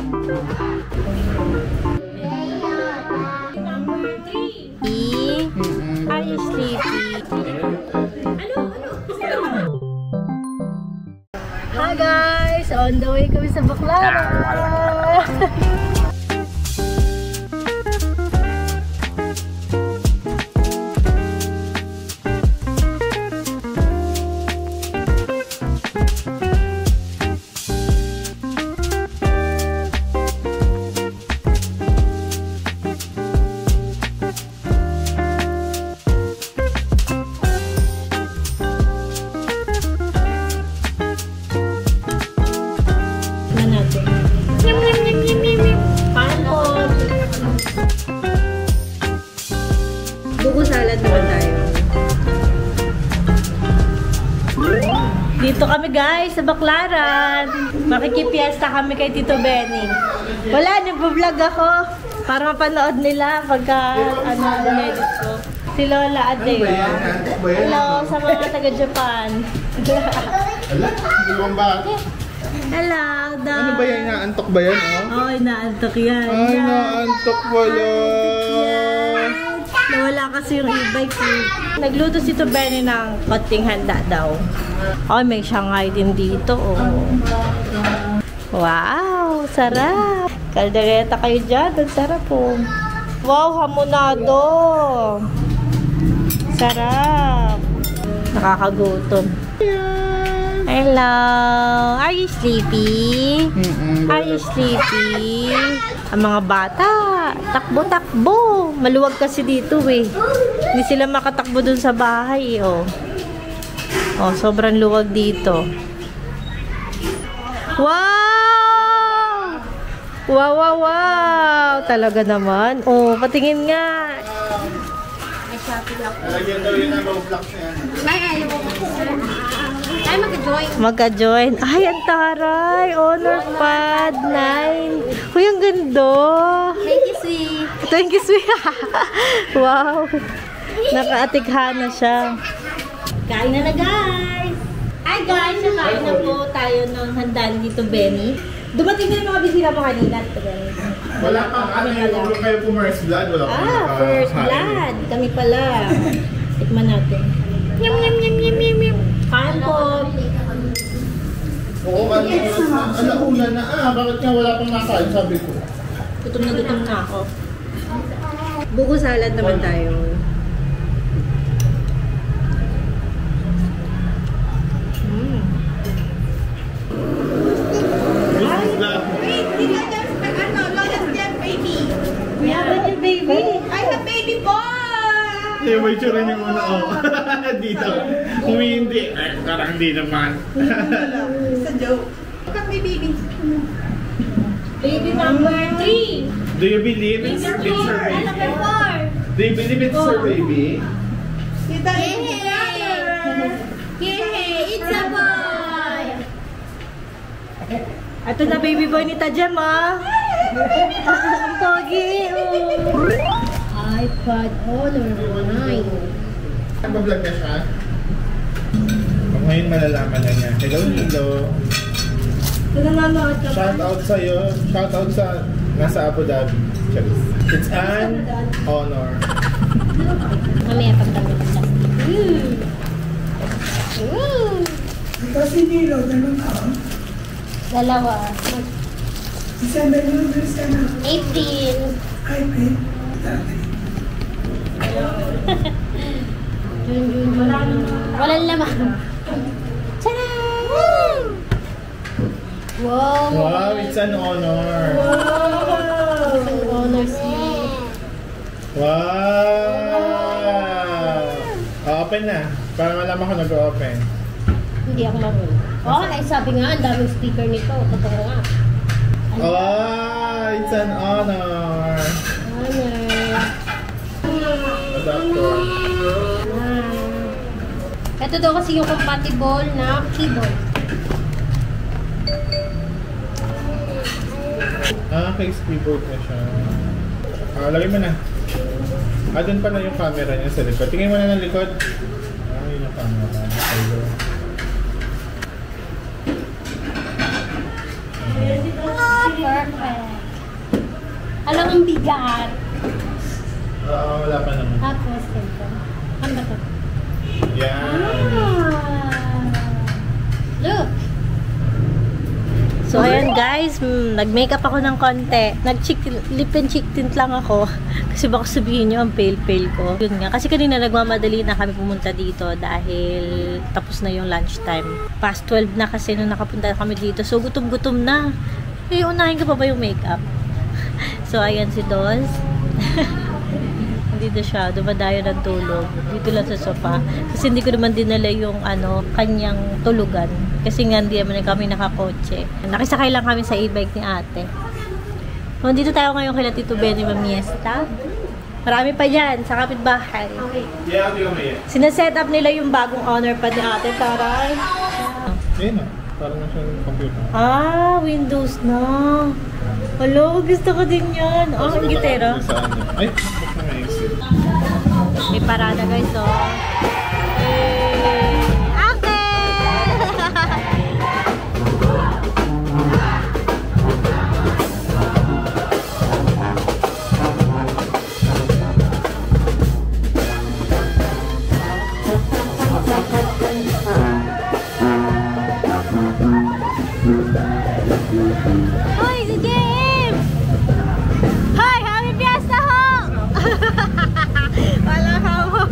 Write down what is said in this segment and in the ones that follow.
Are you sleepy? Hi guys! On the way kami sa Baclaran! Dito kami guys sa Baclaran. Makikipiesta kami kay Tito Benny. Wala, nagpo-vlog ako para mapanood nila pagka edit ko. Si Lola Ade. Hello sa mga taga Japan. Hello, da. Ano ba yan? Inaantok ba yan? Oh, inaantok yan. Ay, inaantok pala. Yes. Nawala kasi yung e-bike eh. Nagluto si Tito Benny ng konting handa daw. Oh, may Shanghai din dito, oh. Wow, sarap. Kaldereta kayo dyan. Ang sarap, oh. Wow, hamonado. Sarap. Nakakagutom. Hello. Are you sleepy? Are you sleepy? Ang mga bata, takbo-takbo. Maluwag kasi dito, eh. Hindi sila makatakbo dun sa bahay, oh. Oh, sobrang luwag dito. Wow! Wow, wow, wow! Talaga naman. Oh, patingin nga. May shopping ako. Lagyan daw yun ang Roblox yan. Ay, ayaw mo. Ay, magka-join. Magka-join. Ay, ang taray. Honor Pad 9. Uy, ang ganda. Thank you, sweet. Thank you, sweet. Wow. Nakaatikha na siya. Kain na guys! Hi guys! Kain na po tayo ng handaan dito, Benny. Dumating na yung mga bisita mo kanina. Wala pang ano kayo po first blood? Wala pang first blood. Kami pala. Tikman natin. Yum, yum, yum, yum, yum, yum. Kain po. Oo, alauna na. Bakit nga wala pang nakain? Sabi ko. Gutom na ako. Buko salad naman tayo. Yung may tsura niya muna, oh. Dito. Kung hindi, parang hindi naman. Sa joke. May baby. Baby number 3. Do you believe it's her baby? Do you believe it's her baby? Yay! It's a boy! Ito na baby boy ni Tajem, ah. Ang pogi, oh. iPad Honor 9. Nag-vlog na siya? Ngayon malalaman na niya. Hello, hello. Shout out sa'yo. Shout out sa nasa Abu Dhabi. It's an honor. Mamaya pagkamit siya. Kasi hindi daw, dalawang taon. Dalawa. December yun, December. April. April. Walang laman. Tcharam! Wow! Wow, it's an honor. Wow! It's an honor, sweet. Wow! Open na. Para malaman ko nag-open. Hindi ako marunong. Oh, ay sabi nga, ang daming speaker nito. Totoo nga. Oh, it's an honor. Honor. Adapter. Ito daw kasi yung compatible na keyboard. Case keyboard na siya. Lagay mo na. Doon pala yung camera niya sa likod. Tingin mo na ng likod. Yun yung camera. Perfect. Alam ang bigat. Oo, wala pa naman. Tapos, ito. Ano ba ito? Yan. Look! So, ayan guys, nag-makeup ako ng konti. Lip and cheek tint lang ako. Kasi baka sabihin nyo, ang pale-pale ko. Yun nga. Kasi kanina nagmamadali na kami pumunta dito dahil tapos na yung lunchtime. Past 12 na kasi nung nakapunta kami dito. So, gutom-gutom na. Eh, unahin ko pa ba yung makeup? So, ayan si Dos. Dito siya, dumadayo ng tulog. Dito lang sa sofa. Kasi hindi ko naman dinala yung kanyang tulugan. Kasi nga hindi naman kami nakakotse. Nakisakay lang kami sa e-bike ni ate. So, dito tayo ngayon kila Tito Benny Mamiesta. Marami pa yan sa kapitbahay. Yeah, hindi ko may Sinaset up nila yung bagong honor pa ni ate. Taray. Ayun na. Parang nasa computer. Ah, Windows na. Hello, gusto ko din yan. Oh, ang gitero. Ay, bakit na may exit? May parada guys, oh. Hoy, si James! Hoy, happy fiesta ho! Wala ka mo.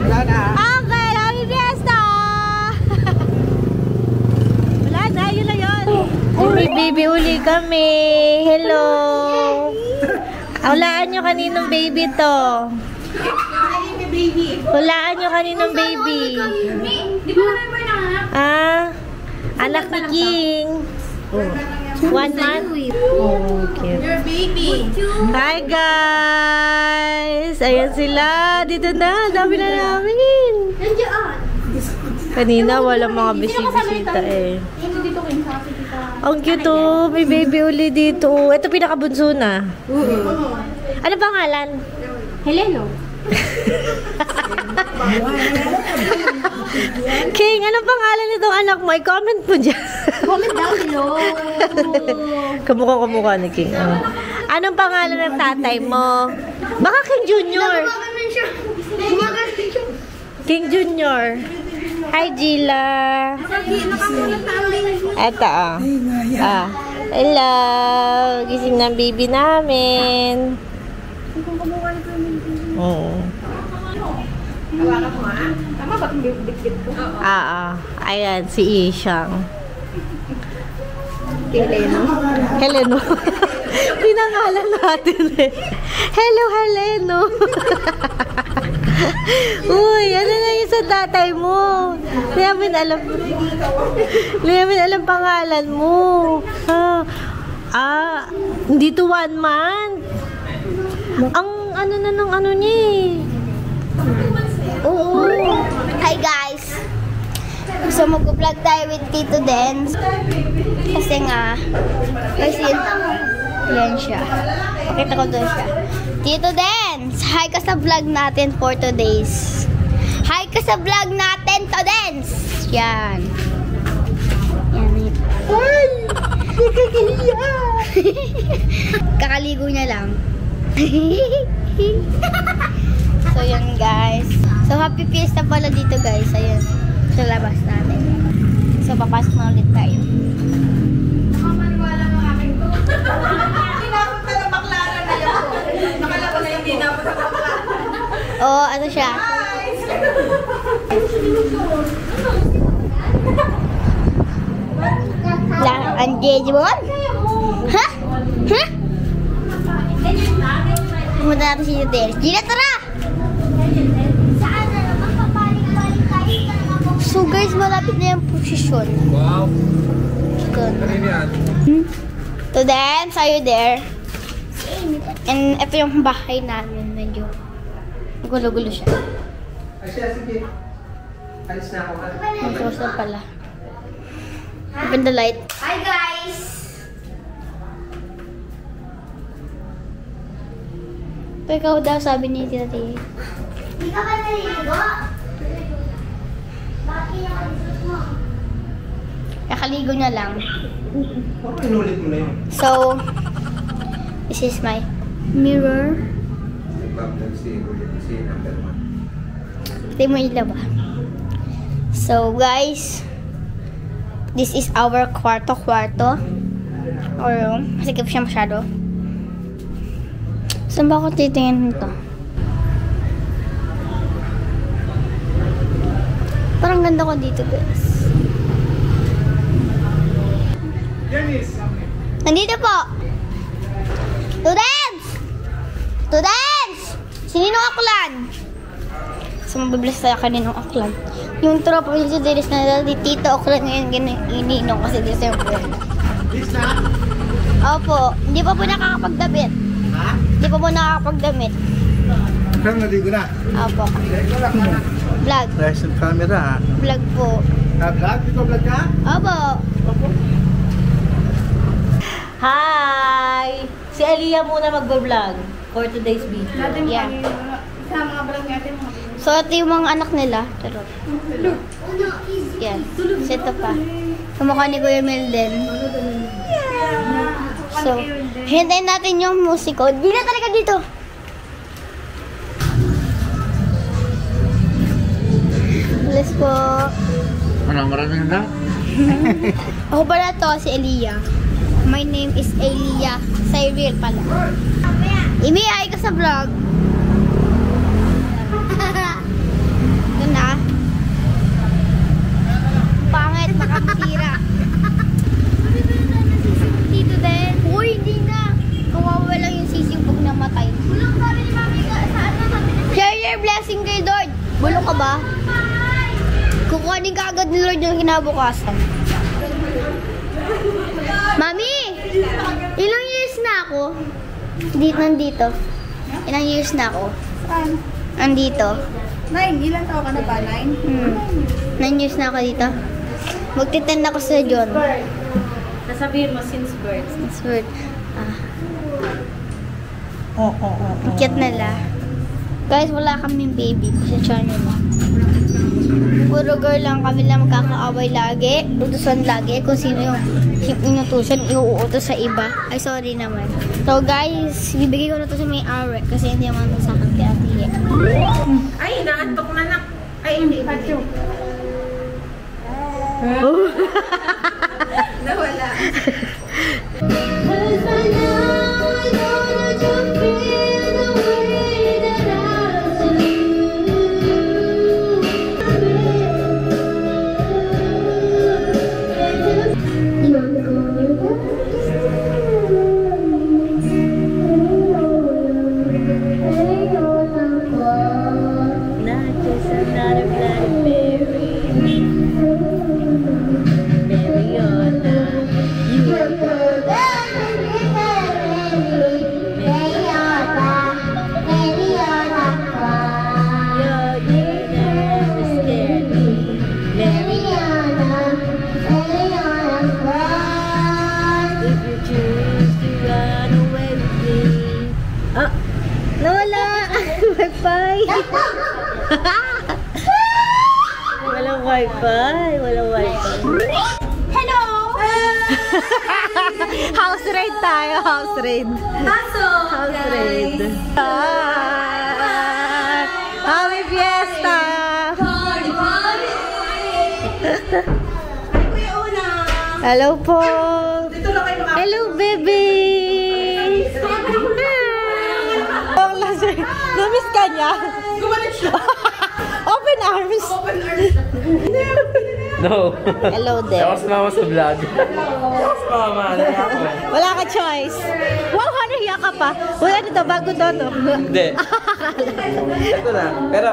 Wala na. Uncle, happy fiesta! Wala na, yun na yun. May baby uli kami. Hello! Hulaan nyo kaninong baby to. Hulaan nyo kaninong baby. Di ba naman ba nanganak? Ah, anak ni King. 1 month? Oh, cute. Your baby. Hi guys! Ayan sila. Dito na. Dami na namin. Nandiyan. Kanina walang mga bisita eh. Ito dito kayo sa kasi dito. Ang cute oh. May baby uli dito. Ito pinakabunso na. Ano pangalan? Heleno. King, anong pangalan nitong anak mo? I-comment mo dyan. Comment down below. Kamukha ni King. Oh. Anong pangalan ng tatay mo? Baka King Junior. King Junior. Hi, Gila. Eto, oh. Hello. Gising ng baby namin. Tama ba itong bit-bit ko? Ayan, si Ishang. Heleno. Heleno. Pinangalan natin eh. Hello, Heleno. Uy, ano na yung sa tatay mo? Hindi namin alam pangalan mo. Hindi to 1 month. Ang ano na ng ano niya eh. Oo. Hi guys! So mag-vlog tayo with Tito Dens. Kasi yan siya. Pakita ko doon siya. Tito Dens! Hi ka sa vlog natin for today's. Hi ka sa vlog natin, Tito Dens! Yan. Yan. Ay! Nakakahiya! Kakaligo niya lang. So, yan guys. So, happy fiesta pala dito guys. Ayun. Sa labas natin. So, papasok na ulit tayo. Nakamaniwala ng aking to. Tinapot na ng baklaran na yun. Nakalabas na yung tinapot na baklaran. Oo, ano siya? Lang, ang jejibon? Ha? Ha? Pumunta natin si Tito. Gina, tara! So guys, malapit na yung posisyon. Wow! Good. Ano yan? To dance, are you there? And ito yung bahay namin. Medyo gulo-gulo siya. Sige. Alis na ako. Mag-close na pala. Open the light. Hi guys! Ito ikaw daw, sabi ni Tita Tia. Hindi ka ba naliligo? Bakit yung mo? Kakaligo niya lang. Bakit inulit mo na yun? So, this is my mirror. Ito mo ila ba? So, guys, this is our kwarto. Or room. Masikip siya masyado. Saan ba ako titingin nito? Parang ganda ko dito, guys. Nandito po! Students! Students! Sininong aklan? So, mabibilis tayo kaninong aklan. Yung tropa yung si Dennis na Tito Aklan ngayon ininong kasi December. Opo, hindi pa po nakakapagdamit. Ha? Hindi pa po nakakapagdamit. Saan naligo na? Opo. Vlog. Flash ng camera. Vlog po. Vlog? Dito vlog ka? Opo. Hi! Si Aliyah muna magbablog for today's video. Yeah. Sa mga vlog natin, mga So, ito yung mga anak nila. Charot. Yan. So, ito pa. Kamukha ni Kuya Melden. So, hintayin natin yung musiko. Di na talaga dito. Bless po. Maraming na? Ako pala to, si Aliyah. My name is Aliyah. Cyril pala. Imi, ay ka sa vlog. Doon na. Pangit, makakasira. Dito din. Uy, hindi na. Kawawa lang yung sisig pag namatay. Bulong sabi ni Mami ka. Saan na sabi ni Share your blessing kay Lord. Bulong ka ba? Kukuhanin ka agad ni Lord yung kinabukasan. Mami! Ilang years na ako? Nandito. Ilang years na ako? Saan? Andito. 9. Ilan taon ka na ba? 9? 9 years na ako dito. Magtitend ako sa John. Nasabihin mo since birth. That's weird. Cute nila. Guys, wala kaming baby. Sa channel mo. Puro girl lang kami lang magkakaaway lagi. Utusan lagi. Kung sino yung inutusan, iuutos sa iba. Ay, sorry naman. So, guys, bibigay ko na to sa may Arek kasi hindi naman ito sa akin kay Ate Ye. Ay, naantok na na. Ay, hindi. Pacho. Nawala. Not just another bloody berry. Mariana, you are Walang wifi. Walang wifi. Hello! House raid tayo. House raid. Pasok, House raid. Happy Fiesta! Party, party! Ay, Kuya Una! Hello po. Dito lang kayo makakita. Hello, baby. Namiss ka niya? Gumalit siya. Open arms. Open arms. No. Hello there. Ako sumama sa vlog. Sumama, naya ako. Wala ka choice. Wow, nahiya ka pa. Uy, ano to? Bago to, no? Hindi. Ito na. Pero,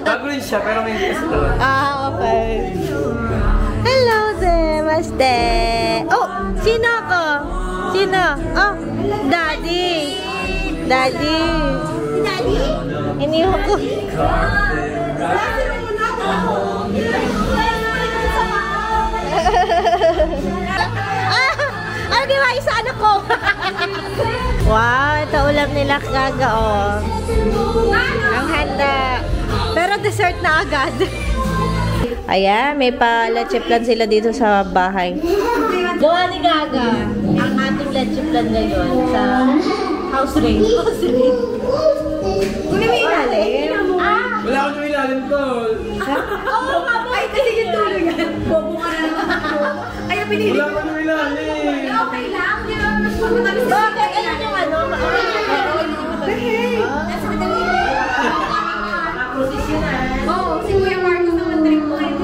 bago rin siya, pero may gusto to. Okay. Hello there, Maste. Oh, sino ako? Sino? Oh, Daddy. Daddy. Daddy? Iniwan ko. Ano di ba? Isa anak ko. Wow, ito ulam nila kaga, oh. Ang handa. Pero dessert na agad. Ayan, may pa-leche plan sila dito sa bahay. Gawa ni Gaga ang ating leche plan ngayon sa house raid. Kunin mo yung ilalim. Wala akong ilalim to. Ay, kasi yung tulo yan. Bobo ka na naman ako. Ay, pinili Wala ko. akong ilalim. Okay lang. Hindi naman mas magmatamis na Bakit? Ayan yung ano? Oo, si Kuya Marcos naman drink mo. Yes!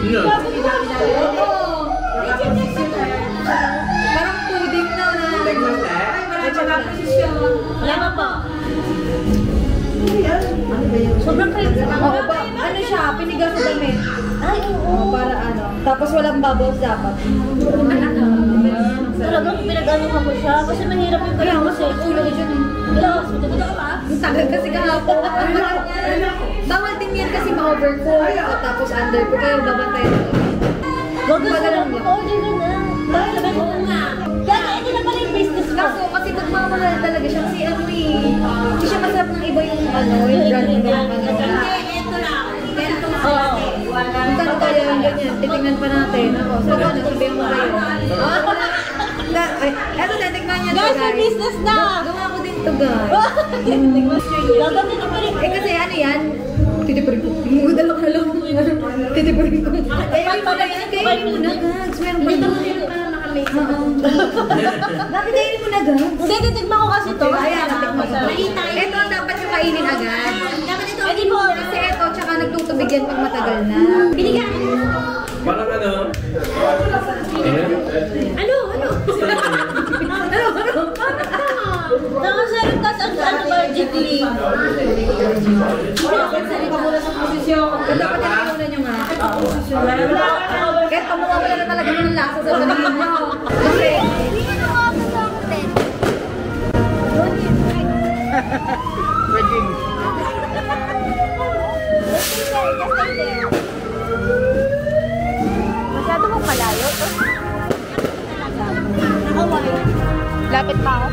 No. Parang pudding na na. Ay, marami posisyon. Wala pa po. Sobrang kayo. Oo ba? Ano siya? Pinigas sa damit. Ay, oo. Oo, para ano. Tapos walang bubbles dapat. Talagang pinag-ano ka mo siya. Kasi mahirap yung Kaya ganun mas kasi. ulo ko dyan. Ilang hospital ka ba? Ang tagal kasi kahapon. Bawal din yan kasi ma-overcook. Tapos undercook. Kaya babantayan ako. Wag ka Baga lang sa yan. order ka na. Dahil naman ko nga. Kaya ito na pala yung business ko. Kaso kasi magmamahal talaga siya kasi ano eh. Hindi siya masarap ng iba yung ano, yung brand ng ano. Ito lang. Oo. Kung tayo lang ganyan, titignan pa natin. Ako, sabi ko, sabihin mo kayo. Eto, titignan niya to, Guys, may business na. Gawa ko din to, guys. Gagawin ko rin. Eh kasi ano yan? Titipurin ko. Dalawa ka lang. Titipurin ko. Kaya kainin mo na, guys. Meron pa yun. Oo. Bakit kainin mo na, guys? Hindi, titigman ko kasi ito. Ayan, natikman ko. Ito ang dapat yung kainin agad. Pwede po. Kasi ito, tsaka nagtutubig yan pag matagal na. Binigyan. Parang ano? Ano? Nakasarap tas ang ano ba, Jitli? Sali ka muna sa posisyon. Dapat yung muna nyo nga. Kahit pamawawala na talaga ng lasa sa paningin nyo. Kasi, Masyado mong malayo to. Lapit pa ako.